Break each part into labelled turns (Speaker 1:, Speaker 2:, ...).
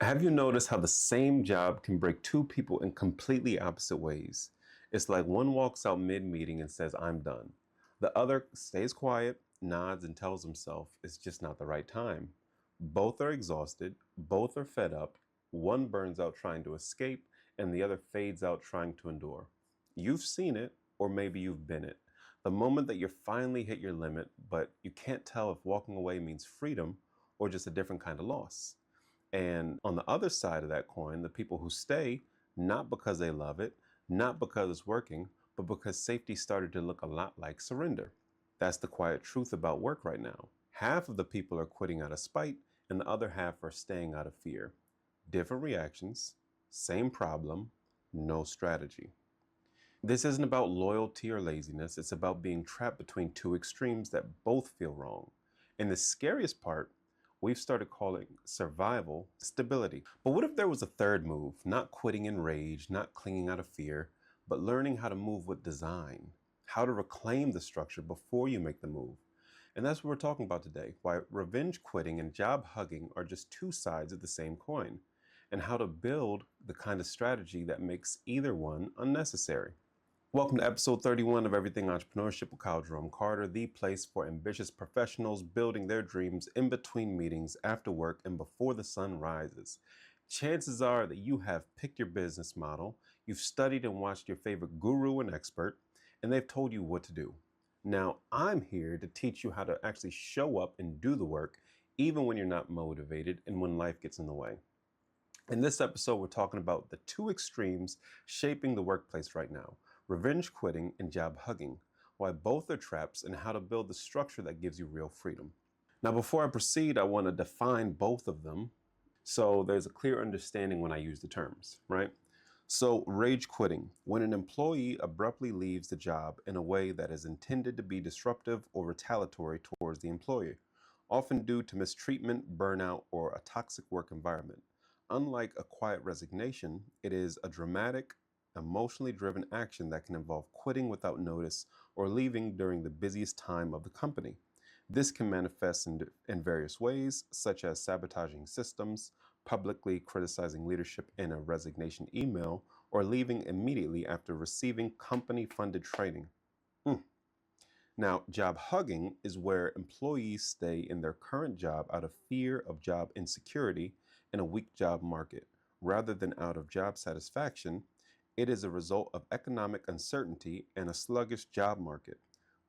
Speaker 1: Have you noticed how the same job can break two people in completely opposite ways? It's like one walks out mid-meeting and says, I'm done. The other stays quiet, nods, and tells himself it's just not the right time. Both are exhausted, both are fed up. One burns out trying to escape, and the other fades out trying to endure. You've seen it, or maybe you've been it. The moment that you finally hit your limit, but you can't tell if walking away means freedom or just a different kind of loss. And on the other side of that coin, the people who stay, not because they love it, not because it's working, but because safety started to look a lot like surrender. That's the quiet truth about work right now. Half of the people are quitting out of spite, and the other half are staying out of fear. Different reactions, same problem, no strategy. This isn't about loyalty or laziness. It's about being trapped between two extremes that both feel wrong. And the scariest part, we've started calling survival stability. But what if there was a third move, not quitting in rage, not clinging out of fear, but learning how to move with design, how to reclaim the structure before you make the move? And that's what we're talking about today, why revenge quitting and job hugging are just two sides of the same coin, and how to build the kind of strategy that makes either one unnecessary. Welcome to episode 31 of Everything Entrepreneurship with Kyle Jerome Carter, the place for ambitious professionals building their dreams in between meetings, after work, and before the sun rises. Chances are that you have picked your business model, you've studied and watched your favorite guru and expert, and they've told you what to do. Now, I'm here to teach you how to actually show up and do the work, even when you're not motivated and when life gets in the way. In this episode, we're talking about the two extremes shaping the workplace right now: revenge quitting and job hugging, why both are traps, and how to build the structure that gives you real freedom. Now, before I proceed, I want to define both of them so there's a clear understanding when I use the terms, right? So, rage quitting, when an employee abruptly leaves the job in a way that is intended to be disruptive or retaliatory towards the employer, often due to mistreatment, burnout, or a toxic work environment. Unlike a quiet resignation, it is a dramatic, emotionally driven action that can involve quitting without notice or leaving during the busiest time of the company. This can manifest in various ways, such as sabotaging systems, publicly criticizing leadership in a resignation email, or leaving immediately after receiving company-funded training. Now, job hugging is where employees stay in their current job out of fear of job insecurity in a weak job market. Rather than out of job satisfaction, it is a result of economic uncertainty and a sluggish job market,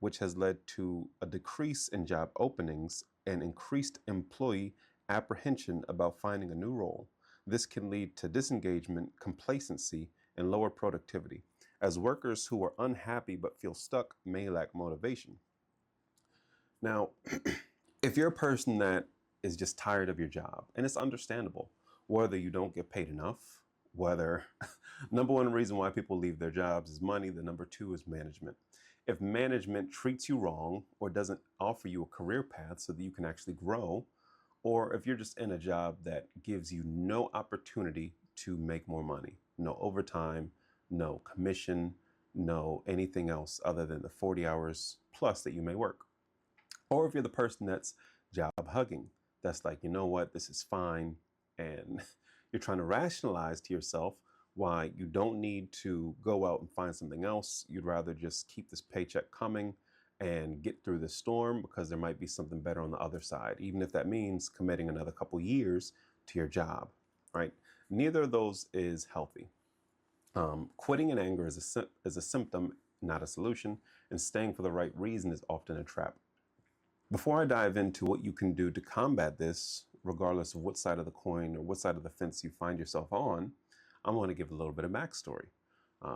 Speaker 1: which has led to a decrease in job openings and increased employee apprehension about finding a new role. This can lead to disengagement, complacency, and lower productivity, as workers who are unhappy but feel stuck may lack motivation. Now, if you're a person that is just tired of your job, and it's understandable, whether you don't get paid enough, whether number one reason why people leave their jobs is money, the number two is management. If management treats you wrong or doesn't offer you a career path so that you can actually grow, or if you're just in a job that gives you no opportunity to make more money, no overtime, no commission, no anything else other than the 40 hours plus that you may work. Or if you're the person that's job hugging, that's like, you know what, this is fine. And you're trying to rationalize to yourself why you don't need to go out and find something else. You'd rather just keep this paycheck coming and get through this storm because there might be something better on the other side, even if that means committing another couple years to your job, right? Neither of those is healthy. Quitting in anger is a symptom, not a solution, and staying for the right reason is often a trap. Before I dive into what you can do to combat this, regardless of what side of the coin or what side of the fence you find yourself on, I want to give a little bit of backstory.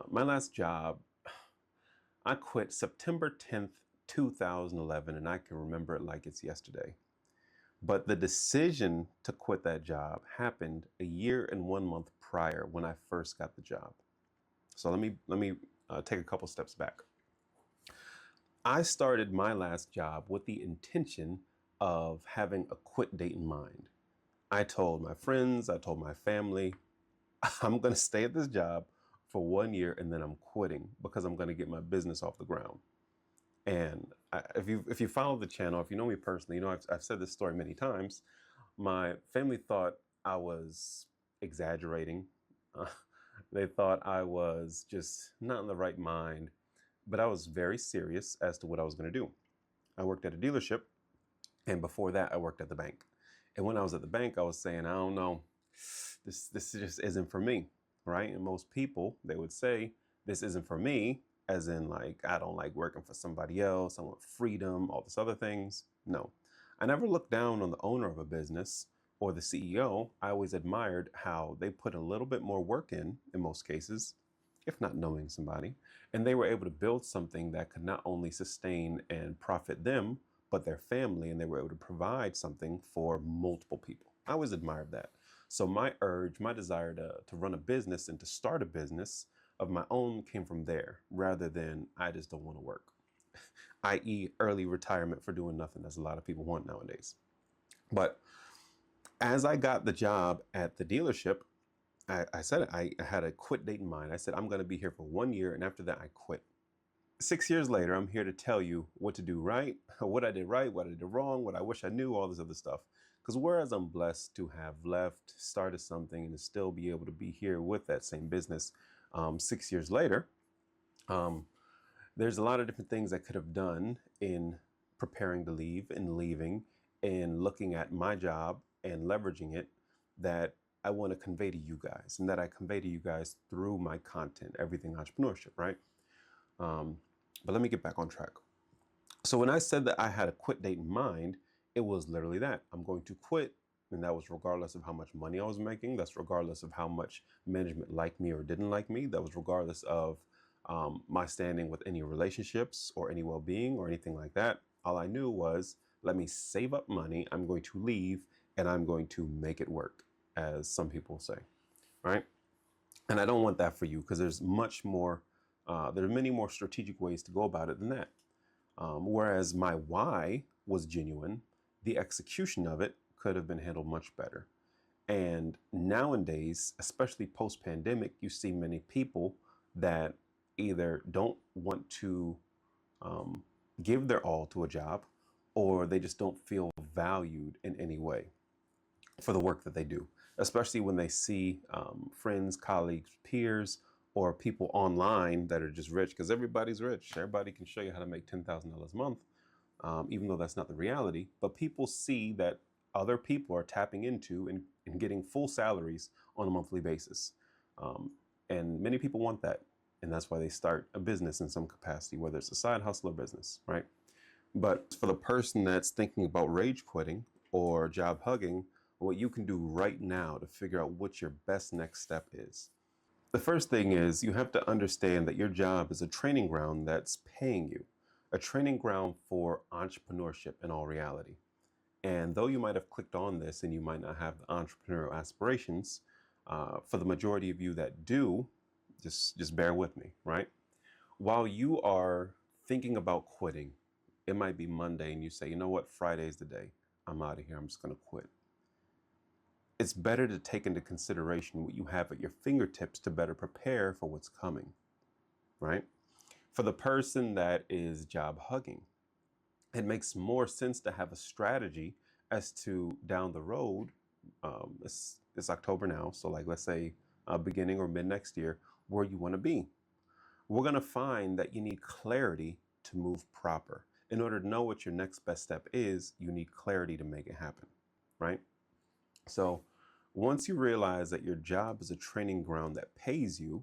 Speaker 1: My last job, I quit September 10th, 2011, and I can remember it like it's yesterday. But the decision to quit that job happened a year and 1 month prior when I first got the job. So let me take a couple steps back. I started my last job with the intention of having a quit date in mind. I told my friends, I told my family, I'm going to stay at this job for 1 year and then I'm quitting because I'm going to get my business off the ground. And if you follow the channel, if you know me personally, you know I've said this story many times. My family thought I was exaggerating. Uh, they thought I was just not in the right mind, but I was very serious as to what I was going to do. I worked at a dealership, and before that, I worked at the bank. And when I was at the bank, I was saying, I don't know, this just isn't for me, right? And most people, they would say, this isn't for me, as in like, I don't like working for somebody else. I want freedom, all this other things. No, I never looked down on the owner of a business or the CEO. I always admired how they put a little bit more work in most cases, if not knowing somebody, and they were able to build something that could not only sustain and profit them, but their family, and they were able to provide something for multiple people. I always admired that. So my urge, my desire to run a business and to start a business of my own came from there, rather than I just don't want to work, i.e. early retirement for doing nothing, as a lot of people want nowadays. But as I got the job at the dealership, I said I had a quit date in mind. I said, I'm going to be here for 1 year, and after that, I quit. 6 years later, I'm here to tell you what to do right, what I did right, what I did wrong, what I wish I knew, all this other stuff. Because whereas I'm blessed to have left, started something, and to still be able to be here with that same business 6 years later, there's a lot of different things I could have done in preparing to leave and leaving and looking at my job and leveraging it that I want to convey to you guys, and that I convey to you guys through my content, Everything Entrepreneurship, right? But let me get back on track. So when I said that I had a quit date in mind, it was literally that. I'm going to quit. And that was regardless of how much money I was making. That's regardless of how much management liked me or didn't like me. That was regardless of my standing with any relationships or any well-being or anything like that. All I knew was, let me save up money. I'm going to leave and I'm going to make it work, as some people say, right? And I don't want that for you, because there's much more, there are many more strategic ways to go about it than that. Whereas my why was genuine, the execution of it could have been handled much better. And nowadays, especially post-pandemic, you see many people that either don't want to give their all to a job, or they just don't feel valued in any way for the work that they do, especially when they see friends, colleagues, peers, or people online that are just rich, because everybody's rich. Everybody can show you how to make $10,000 a month, even though that's not the reality. But people see that other people are tapping into and getting full salaries on a monthly basis. And many people want that. And that's why they start a business in some capacity, whether it's a side hustle or business, right? But for the person that's thinking about rage quitting or job hugging, what you can do right now to figure out what your best next step is. The first thing is, you have to understand that your job is a training ground that's paying you, a training ground for entrepreneurship in all reality. And though you might have clicked on this and you might not have the entrepreneurial aspirations, for the majority of you that do, just bear with me, right? While you are thinking about quitting, it might be Monday and you say, you know what, Friday's the day. I'm out of here. I'm just going to quit. It's better to take into consideration what you have at your fingertips to better prepare for what's coming, right? For the person that is job hugging, it makes more sense to have a strategy as to down the road. It's October now, so like let's say beginning or mid next year, where you want to be. We're going to find that you need clarity to move proper. In order to know what your next best step is, you need clarity to make it happen, right? So once you realize that your job is a training ground that pays you,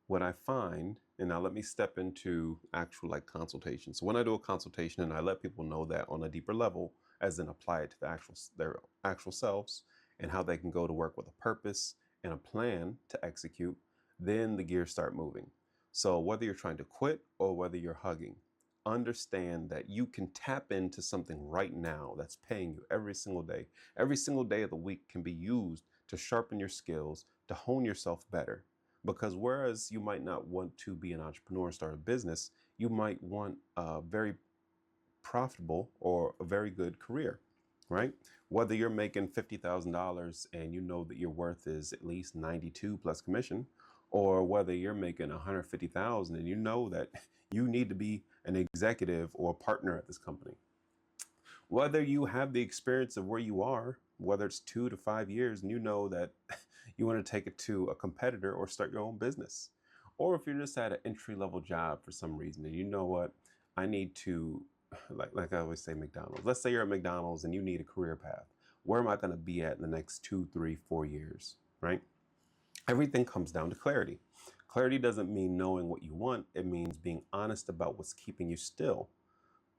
Speaker 1: what I find, and now let me step into actual like consultation. So when I do a consultation and I let people know that on a deeper level, as in apply it to their actual selves and how they can go to work with a purpose and a plan to execute, then the gears start moving. So whether you're trying to quit or whether you're hugging, understand that you can tap into something right now that's paying you every single day. Every single day of the week can be used to sharpen your skills, to hone yourself better. Because whereas you might not want to be an entrepreneur and start a business, you might want a very profitable or a very good career, right? Whether you're making $50,000 and you know that your worth is at least 92 plus commission, or whether you're making 150,000 and you know that you need to be an executive or a partner at this company. Whether you have the experience of where you are, whether it's 2 to 5 years, and you know that You want to take it to a competitor or start your own business. Or if you're just at an entry-level job for some reason and you know what, I need to, like I always say, McDonald's. Let's say you're at McDonald's and you need a career path. Where am I going to be at in the next 2, 3, 4 years, right? Everything comes down to clarity. Clarity doesn't mean knowing what you want. It means being honest about what's keeping you still.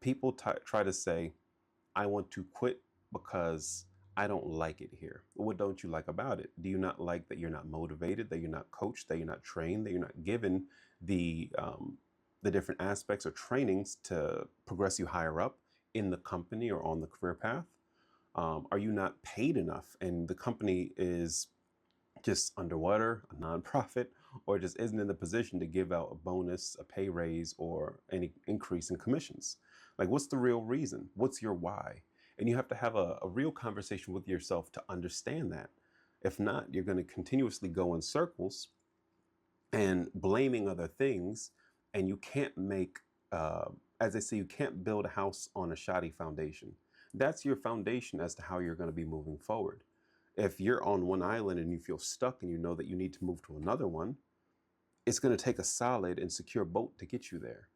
Speaker 1: People try to say, I want to quit because I don't like it here. What don't you like about it? Do you not like that you're not motivated, that you're not coached, that you're not trained, that you're not given the different aspects or trainings to progress you higher up in the company or on the career path? Are you not paid enough and the company is just underwater, a nonprofit, or just isn't in the position to give out a bonus, a pay raise, or any increase in commissions? Like, what's the real reason? What's your why? And you have to have a real conversation with yourself to understand that. If not, you're going to continuously go in circles and blaming other things, and you can't make, as they say, you can't build a house on a shoddy foundation. That's your foundation as to how you're going to be moving forward. If you're on one island and you feel stuck and you know that you need to move to another one, it's going to take a solid and secure boat to get you there.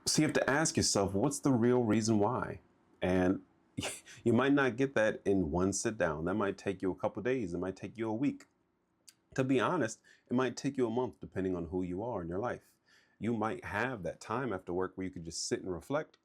Speaker 1: So you have to ask yourself, what's the real reason why? And you might not get that in one sit down. That might take you a couple of days. It might take you a week. To be honest, it might take you a month, depending on who you are in your life. You might have that time after work where you could just sit and reflect,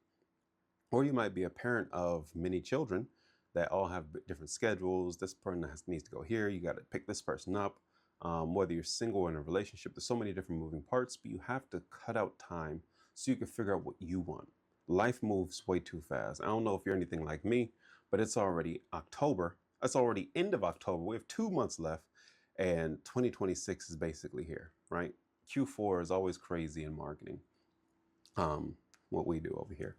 Speaker 1: or you might be a parent of many children that all have different schedules. This person needs to go here. You got to pick this person up. Whether you're single or in a relationship, there's so many different moving parts, but you have to cut out time so you can figure out what you want. Life moves way too fast. I don't know if you're anything like me, but it's already October. It's already end of October. We have 2 months left and 2026 is basically here, right? Q4 is always crazy in marketing, what we do over here.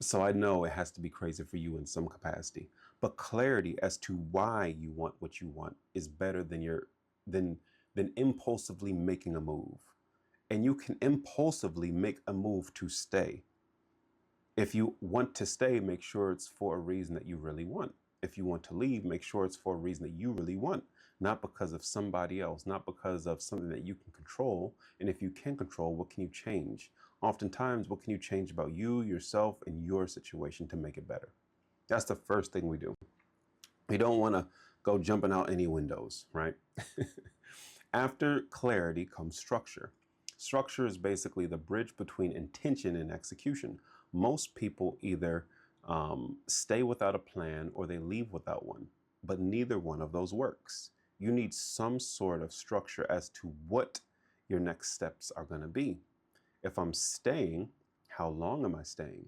Speaker 1: So I know it has to be crazy for you in some capacity, but clarity as to why you want what you want is better than impulsively making a move. And you can impulsively make a move to stay. If you want to stay, make sure it's for a reason that you really want. If you want to leave, make sure it's for a reason that you really want, not because of somebody else, not because of something that you can control. And if you can control, what can you change? Oftentimes, what can you change about you, yourself, and your situation to make it better? That's the first thing we do. We don't want to go jumping out any windows, right? After clarity comes structure. Structure is basically the bridge between intention and execution. Most people either stay without a plan or they leave without one, but neither one of those works. You need some sort of structure as to what your next steps are going to be. If I'm staying, how long am I staying?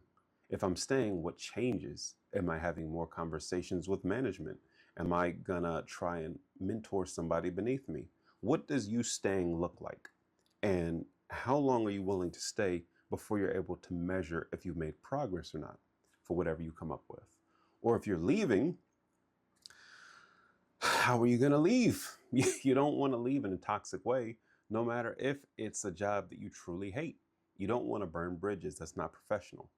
Speaker 1: If I'm staying, what changes? Am I having more conversations with management? Am I gonna try and mentor somebody beneath me? What does you staying look like? And how long are you willing to stay before you're able to measure if you've made progress or not for whatever you come up with? Or if you're leaving, how are you going to leave? You don't want to leave in a toxic way, no matter if it's a job that you truly hate. You don't want to burn bridges. That's not professional.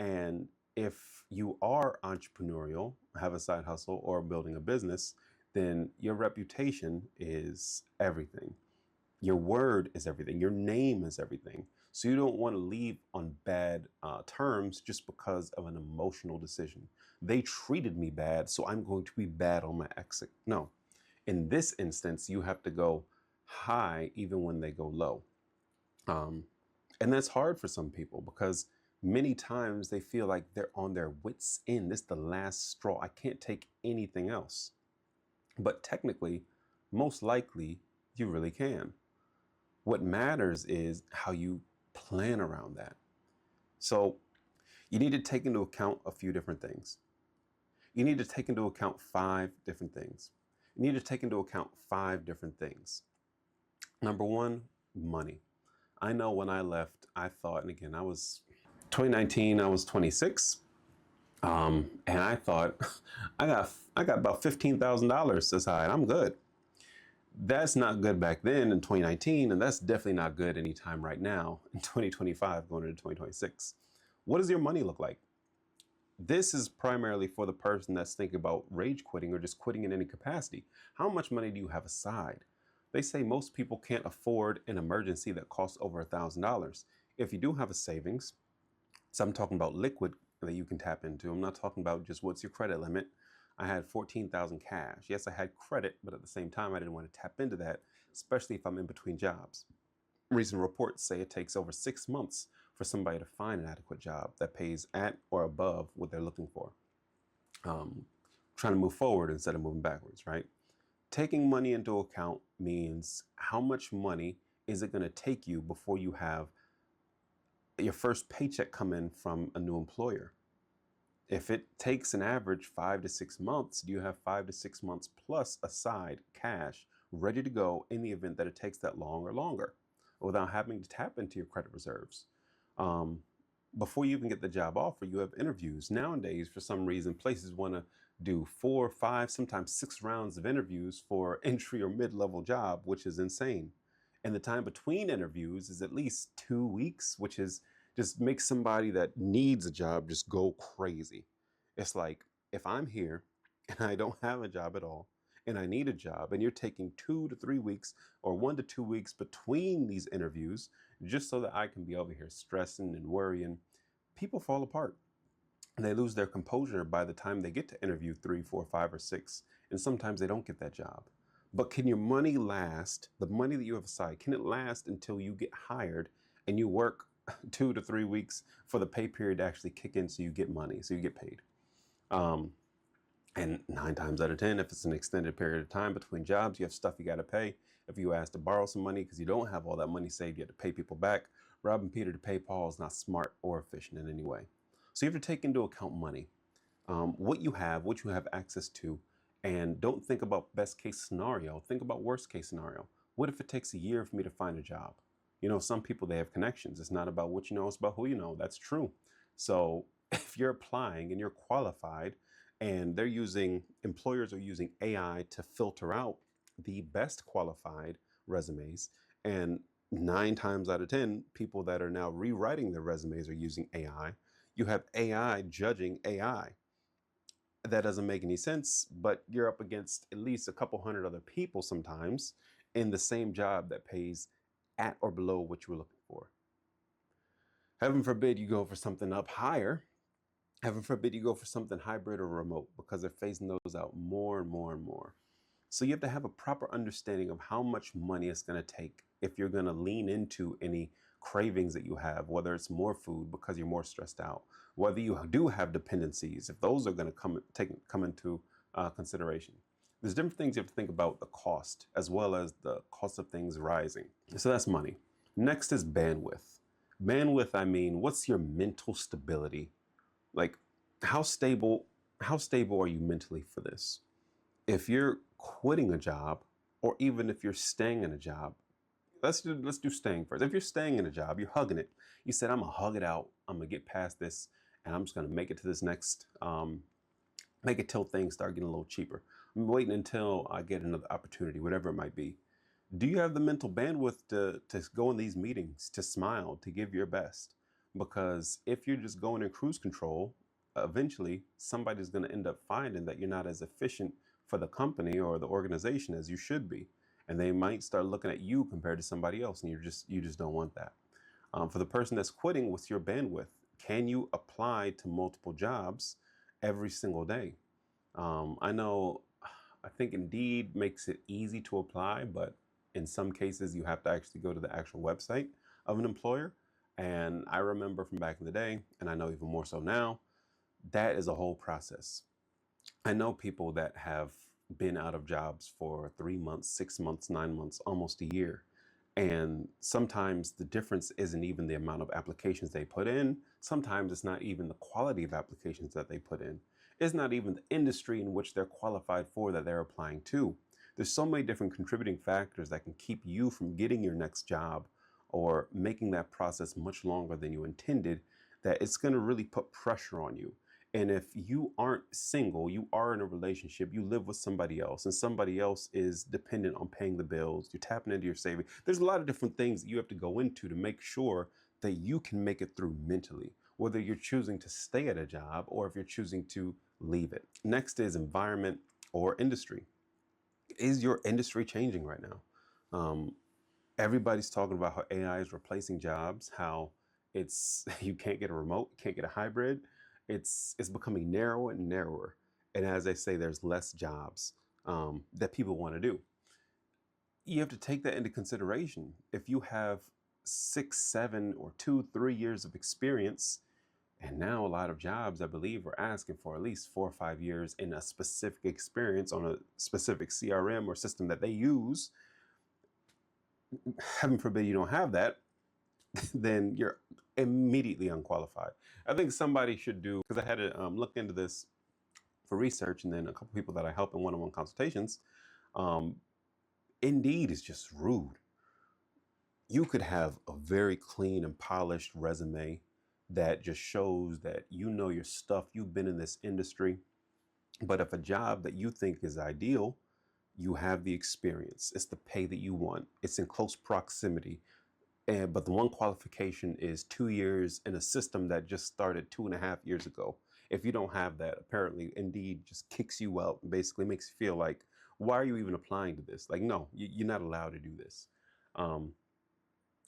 Speaker 1: And if you are entrepreneurial, have a side hustle, or building a business, then your reputation is everything. Your word is everything. Your name is everything. So you don't want to leave on bad terms just because of an emotional decision. They treated me bad, so I'm going to be bad on my exit. No. In this instance, you have to go high even when they go low. And that's hard for some people because many times they feel like they're on their wits' end. This is the last straw. I can't take anything else. But technically, most likely, you really can. What matters is how you plan around that. So you need to take into account a few different things. You need to take into account 5 different things. You need to take into account 5 different things. Number 1, money. I know when I left, I thought, and again, 2019, I was 26. And I thought, I got about $15,000 aside. I'm good. That's not good back then in 2019, and that's definitely not good anytime right now in 2025 going into 2026. What does your money look like? This is primarily for the person that's thinking about rage quitting or just quitting in any capacity. How much money do you have aside? They say most people can't afford an emergency that costs over $1,000. If you do have a savings, so I'm talking about liquid that you can tap into. I'm not talking about just what's your credit limit. I had 14,000 cash. Yes, I had credit, but at the same time, I didn't want to tap into that, especially if I'm in between jobs. Recent reports say it takes over 6 months for somebody to find an adequate job that pays at or above what they're looking for. Trying to move forward instead of moving backwards, right? Taking money into account means how much money is it going to take you before you have your first paycheck come in from a new employer. If it takes an average 5 to 6 months, do you have 5 to 6 months plus aside cash ready to go in the event that it takes that long or longer without having to tap into your credit reserves? Before you even get the job offer, you have interviews. Nowadays, for some reason, places want to do 4, 5, sometimes 6 rounds of interviews for entry or mid-level job, which is insane. And the time between interviews is at least 2 weeks, which is just makes somebody that needs a job just go crazy. It's like, if I'm here and I don't have a job at all and I need a job, and you're taking 2 to 3 weeks or 1 to 2 weeks between these interviews just so that I can be over here stressing and worrying, people fall apart. They lose their composure by the time they get to interview 3, 4, 5, or 6, and sometimes they don't get that job. But can your money last, the money that you have aside, can it last until you get hired and you work 2 to 3 weeks for the pay period to actually kick in so you get money, so you get paid? And 9 times out of 10, if it's an extended period of time between jobs, you have stuff you got to pay. If you ask to borrow some money because you don't have all that money saved, you have to pay people back. Robbing Peter to pay Paul is not smart or efficient in any way. So you have to take into account money, what you have access to, and don't think about best case scenario. Think about worst case scenario. What if it takes a year for me to find a job? You know, some people, they have connections. It's not about what you know, it's about who you know. That's true. So if you're applying and you're qualified and employers are using AI to filter out the best qualified resumes, and 9 times out of 10, people that are now rewriting their resumes are using AI. You have AI judging AI. That doesn't make any sense, but you're up against at least a couple hundred other people sometimes in the same job that pays at or below what you were looking for. Heaven forbid you go for something up higher. Heaven forbid you go for something hybrid or remote, because they're phasing those out more and more and more. So you have to have a proper understanding of how much money it's going to take if you're going to lean into any cravings that you have, whether it's more food because you're more stressed out, whether you do have dependencies, if those are going to come into consideration. There's different things you have to think about the cost, as well as the cost of things rising. So that's money. Next is bandwidth. Bandwidth, I mean, what's your mental stability? Like, how stable are you mentally for this? If you're quitting a job, or even if you're staying in a job, let's do staying first. If you're staying in a job, you're hugging it. You said, I'm gonna hug it out. I'm gonna get past this, and I'm just gonna make it to this next, make it till things start getting a little cheaper. I'm waiting until I get another opportunity, whatever it might be. Do you have the mental bandwidth to go in these meetings, to smile, to give your best? Because if you're just going in cruise control, eventually somebody's going to end up finding that you're not as efficient for the company or the organization as you should be, and they might start looking at you compared to somebody else, and you just don't want that. For the person that's quitting, what's your bandwidth? Can you apply to multiple jobs every single day? I think Indeed makes it easy to apply, but in some cases you have to actually go to the actual website of an employer. And I remember from back in the day, and I know even more so now, that is a whole process. I know people that have been out of jobs for 3 months, 6 months, 9 months, almost a year. And sometimes the difference isn't even the amount of applications they put in. Sometimes it's not even the quality of applications that they put in. It's not even the industry in which they're qualified for that they're applying to. There's so many different contributing factors that can keep you from getting your next job or making that process much longer than you intended, that it's going to really put pressure on you. And if you aren't single, you are in a relationship, you live with somebody else, and somebody else is dependent on paying the bills, you're tapping into your savings. There's a lot of different things that you have to go into to make sure that you can make it through mentally. whether you're choosing to stay at a job or if you're choosing to leave it. Next is environment or industry. Is your industry changing right now? Everybody's talking about how AI is replacing jobs, how it's you can't get a remote, can't get a hybrid. It's becoming narrower and narrower. And as they say, there's less jobs that people want to do. You have to take that into consideration. If you have 6, 7, or 2, 3 years of experience, and now a lot of jobs, I believe, are asking for at least 4 or 5 years in a specific experience on a specific CRM or system that they use. Heaven forbid you don't have that, then you're immediately unqualified. I think somebody should do, because I had to look into this for research, and then a couple people that I help in one-on-one consultations. Indeed is just rude. You could have a very clean and polished resume that just shows that you know your stuff, you've been in this industry, but if a job that you think is ideal, you have the experience, it's the pay that you want, it's in close proximity, but the one qualification is 2 years in a system that just started 2.5 years ago. If you don't have that, apparently Indeed just kicks you out and basically makes you feel like, why are you even applying to this? Like, no, you're not allowed to do this.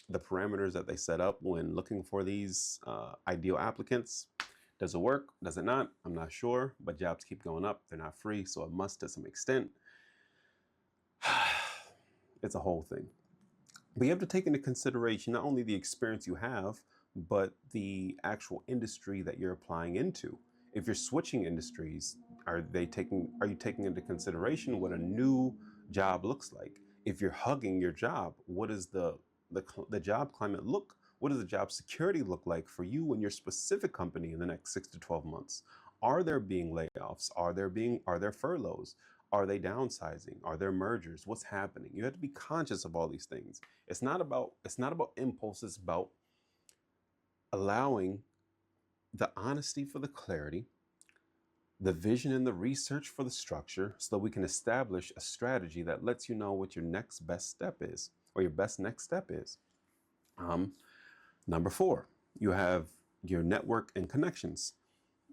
Speaker 1: The parameters that they set up when looking for these ideal applicants, does it work? Does it not? I'm not sure, but jobs keep going up. They're not free, so it must to some extent. It's a whole thing. But you have to take into consideration not only the experience you have, but the actual industry that you're applying into. If you're switching industries, are you taking into consideration what a new job looks like? If you're hugging your job, what does the job climate look? What does the job security look like for you and your specific company in the next 6 to 12 months? Are there being layoffs? Are there furloughs? Are they downsizing? Are there mergers? What's happening? You have to be conscious of all these things. It's not about impulse. It's about allowing the honesty for the clarity, the vision and the research for the structure, so that we can establish a strategy that lets you know what your next best step is, or your best next step is. Number 4, you have your network and connections.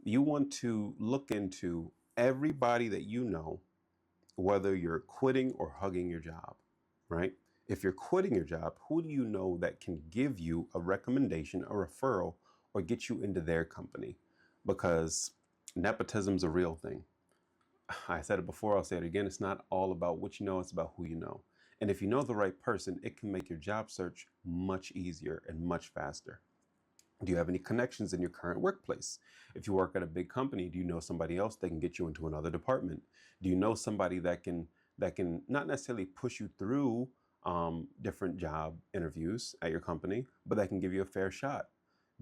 Speaker 1: You want to look into everybody that you know, whether you're quitting or hugging your job, right? If you're quitting your job, who do you know that can give you a recommendation, a referral, or get you into their company? Because nepotism's a real thing. I said it before, I'll say it again. It's not all about what you know, it's about who you know. And if you know the right person, it can make your job search much easier and much faster. Do you have any connections in your current workplace? If you work at a big company, do you know somebody else that can get you into another department? Do you know somebody that can not necessarily push you through different job interviews at your company, but that can give you a fair shot?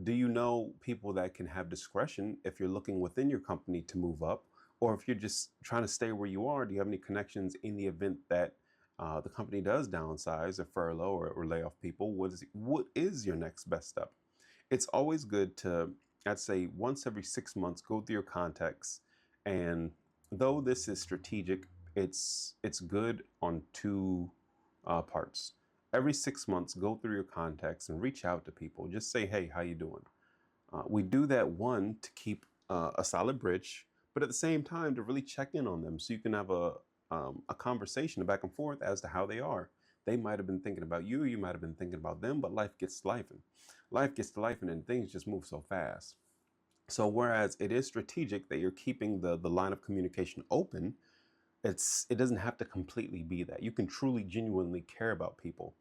Speaker 1: Do you know people that can have discretion if you're looking within your company to move up, or if you're just trying to stay where you are? Do you have any connections in the event that the company does downsize or furlough or lay off people? What is your next best step? It's always good to, I'd say, once every 6 months, go through your contacts. And though this is strategic, it's good on two parts. Every 6 months, go through your contacts and reach out to people. Just say, hey, how you doing? We do that, one, to keep a solid bridge, but at the same time to really check in on them, so you can have a conversation back and forth as to how they are. They might have been thinking about you, you might have been thinking about them, but life gets to lifing. Life gets to lifing, and things just move so fast. So whereas it is strategic that you're keeping the line of communication open, it doesn't have to completely be that. You can truly, genuinely care about people.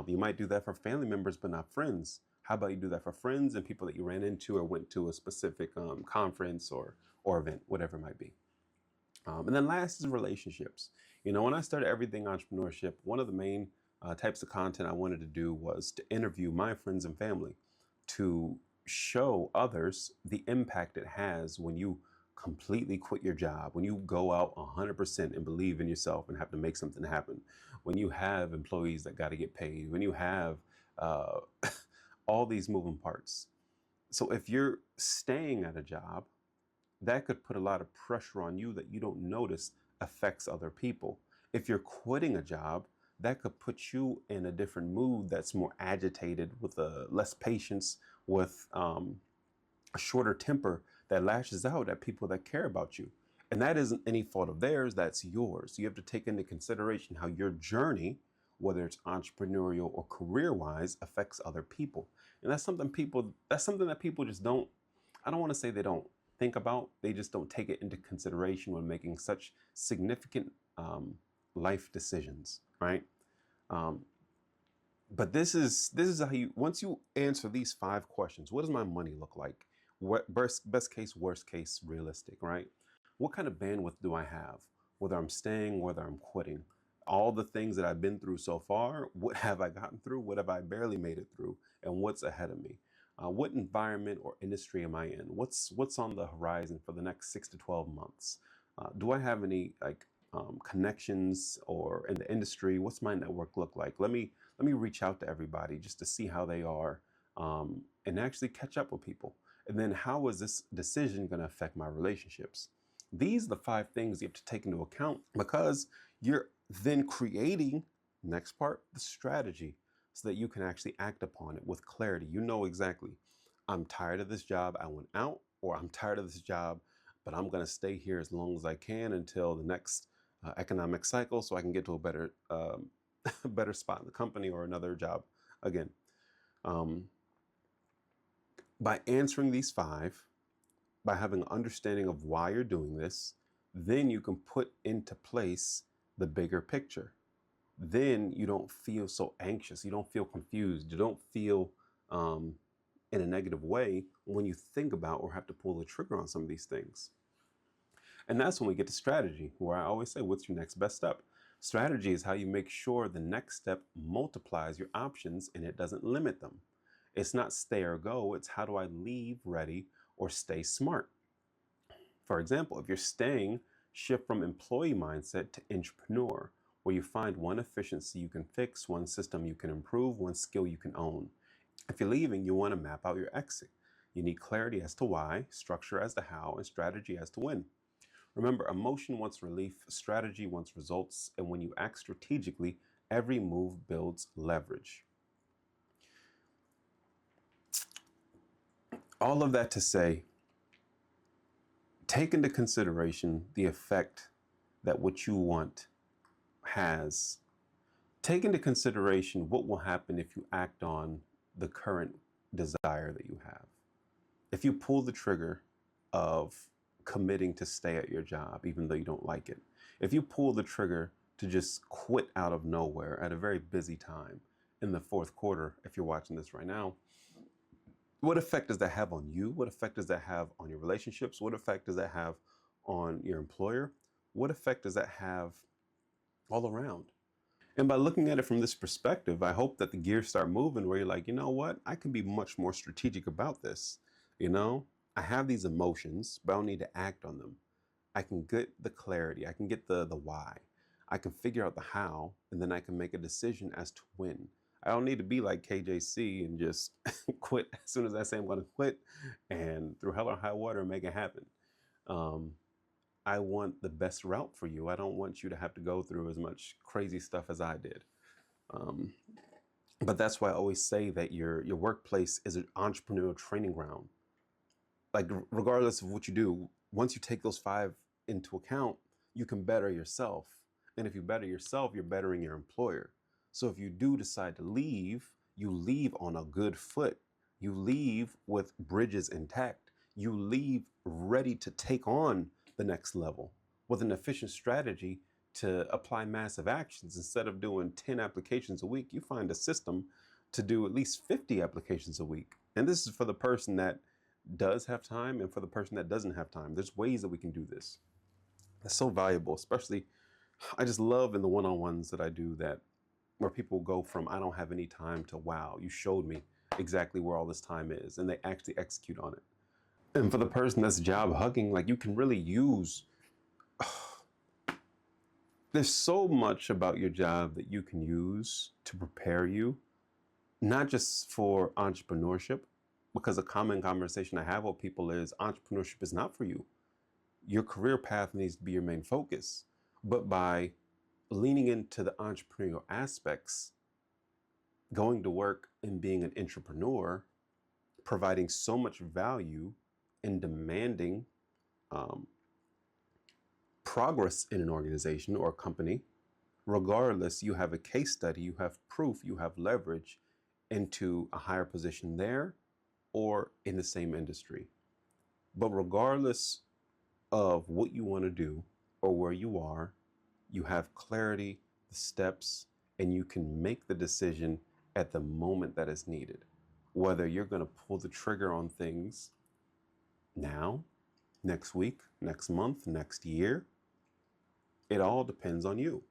Speaker 1: You might do that for family members, but not friends. How about you do that for friends and people that you ran into or went to a specific conference or event, whatever it might be. And then last is relationships. When I started Everything Entrepreneurship, one of the main types of content I wanted to do was to interview my friends and family, to show others the impact it has when you completely quit your job, when you go out 100% and believe in yourself and have to make something happen, when you have employees that got to get paid, when you have all these moving parts. So if you're staying at a job, that could put a lot of pressure on you that you don't notice affects other people. If you're quitting a job, that could put you in a different mood that's more agitated, with less patience, with a shorter temper that lashes out at people that care about you. And that isn't any fault of theirs, that's yours. You have to take into consideration how your journey, whether it's entrepreneurial or career-wise, affects other people. And that's something that people just don't, I don't want to say they don't think about, they just don't take it into consideration when making such significant life decisions, right? Um, but this is how you, once you answer these 5 questions: what does my money look like? What best case, worst case, realistic, right? What kind of bandwidth do I have? Whether I'm staying, whether I'm quitting, all the things that I've been through so far, what have I gotten through? What have I barely made it through? And what's ahead of me? What environment or industry am I in? What's on the horizon for the next 6 to 12 months? Do I have any connections or in the industry? What's my network look like? Let me reach out to everybody just to see how they are, and actually catch up with people. And then how is this decision going to affect my relationships? These are the 5 things you have to take into account, because you're then creating, next part, the strategy, so that you can actually act upon it with clarity. You know exactly, I'm tired of this job, I want out, or I'm tired of this job, but I'm going to stay here as long as I can until the next economic cycle, so I can get to a better better spot in the company or another job again. By answering these 5, by having an understanding of why you're doing this, then you can put into place the bigger picture. Then you don't feel so anxious. You don't feel confused. You don't feel in a negative way when you think about or have to pull the trigger on some of these things. And that's when we get to strategy, where I always say, what's your next best step? Strategy is how you make sure the next step multiplies your options and it doesn't limit them. It's not stay or go. It's how do I leave ready or stay smart? For example, if you're staying, shift from employee mindset to entrepreneur, where you find one efficiency you can fix, one system you can improve, one skill you can own. If you're leaving, you want to map out your exit. You need clarity as to why, structure as to how, and strategy as to when. Remember, emotion wants relief, strategy wants results, and when you act strategically, every move builds leverage. All of that to say, take into consideration the effect that what you want has. Take into consideration what will happen if you act on the current desire that you have. If you pull the trigger of committing to stay at your job, even though you don't like it, if you pull the trigger to just quit out of nowhere at a very busy time in the 4th quarter, if you're watching this right now, what effect does that have on you? What effect does that have on your relationships? What effect does that have on your employer? What effect does that have all around? And by looking at it from this perspective, I hope that the gears start moving where you're like, you know what? I can be much more strategic about this. You know, I have these emotions, but I don't need to act on them. I can get the clarity. I can get the why. I can figure out the how, and then I can make a decision as to when. I don't need to be like KJC and just quit as soon as I say I'm going to quit and through hell or high water make it happen. I want the best route for you. I don't want you to have to go through as much crazy stuff as I did. But that's why I always say that your workplace is an entrepreneurial training ground. Like, regardless of what you do, once you take those 5 into account, you can better yourself. And if you better yourself, you're bettering your employer. So if you do decide to leave, you leave on a good foot. You leave with bridges intact. You leave ready to take on the next level with an efficient strategy to apply massive actions. Instead of doing 10 applications a week, you find a system to do at least 50 applications a week. And this is for the person that does have time and for the person that doesn't have time. There's ways that we can do this. That's so valuable, especially I just love in the one-on-ones that I do that where people go from I don't have any time to wow, you showed me exactly where all this time is, and they actually execute on it. And for the person that's job hugging, like, you can really use there's so much about your job that you can use to prepare you, not just for entrepreneurship, because a common conversation I have with people is entrepreneurship is not for you. Your career path needs to be your main focus. But by leaning into the entrepreneurial aspects, going to work and being an entrepreneur, providing so much value in demanding progress in an organization or company, regardless, you have a case study, you have proof, you have leverage into a higher position there or in the same industry. But regardless of what you want to do or where you are, you have clarity, the steps, and you can make the decision at the moment that is needed. Whether you're going to pull the trigger on things now, next week, next month, next year, it all depends on you.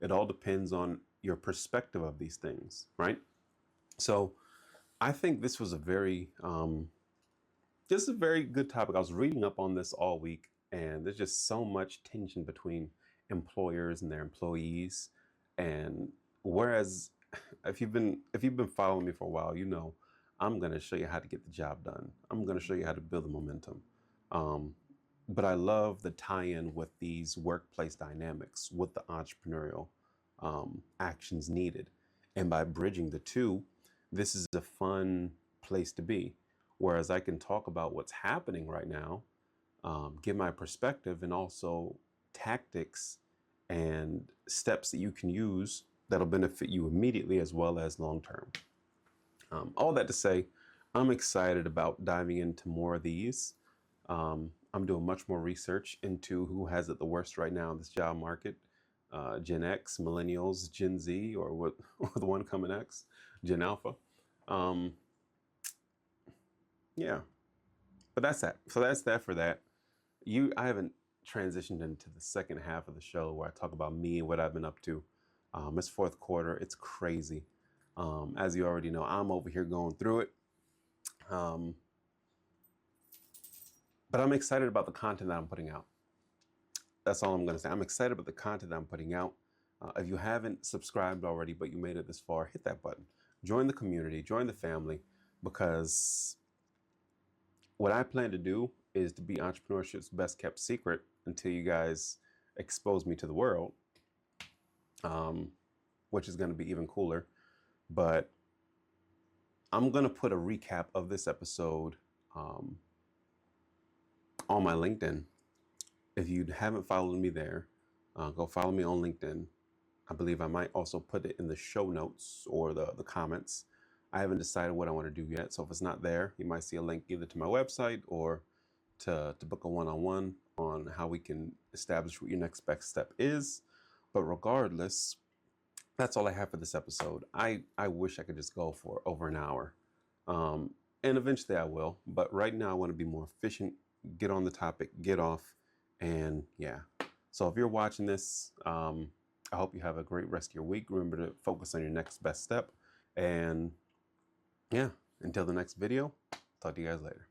Speaker 1: It all depends on your perspective of these things, right? So I think this was a very good topic. I was reading up on this all week, and there's just so much tension between employers and their employees. And whereas if you've been following me for a while, you know I'm going to show you how to get the job done. I'm going to show you how to build the momentum. But I love the tie-in with these workplace dynamics, with the entrepreneurial actions needed. And by bridging the two, this is a fun place to be. Whereas I can talk about what's happening right now, give my perspective, and also tactics and steps that you can use that'll benefit you immediately as well as long-term. All that to say, I'm excited about diving into more of these. I'm doing much more research into who has it the worst right now in this job market. Gen X, Millennials, Gen Z, or what, or the one coming next, Gen Alpha. Yeah, but that's that. So that's that for that. I haven't transitioned into the second half of the show where I talk about me and what I've been up to. It's fourth quarter. It's crazy. As you already know, I'm over here going through it. But I'm excited about the content that I'm putting out. That's all I'm going to say. I'm excited about the content that I'm putting out. If you haven't subscribed already, but you made it this far, hit that button. Join the community, join the family, because what I plan to do is to be entrepreneurship's best kept secret until you guys expose me to the world, which is going to be even cooler. But I'm going to put a recap of this episode on my LinkedIn. If you haven't followed me there, go follow me on LinkedIn. I believe I might also put it in the show notes or the comments. I haven't decided what I want to do yet. So if it's not there, you might see a link either to my website or to book a one-on-one on how we can establish what your next best step is. But regardless, that's all I have for this episode. I wish I could just go for over an hour. And eventually I will. But right now I want to be more efficient, get on the topic, get off. And yeah, so if you're watching this, I hope you have a great rest of your week. Remember to focus on your next best step. And yeah, until the next video, talk to you guys later.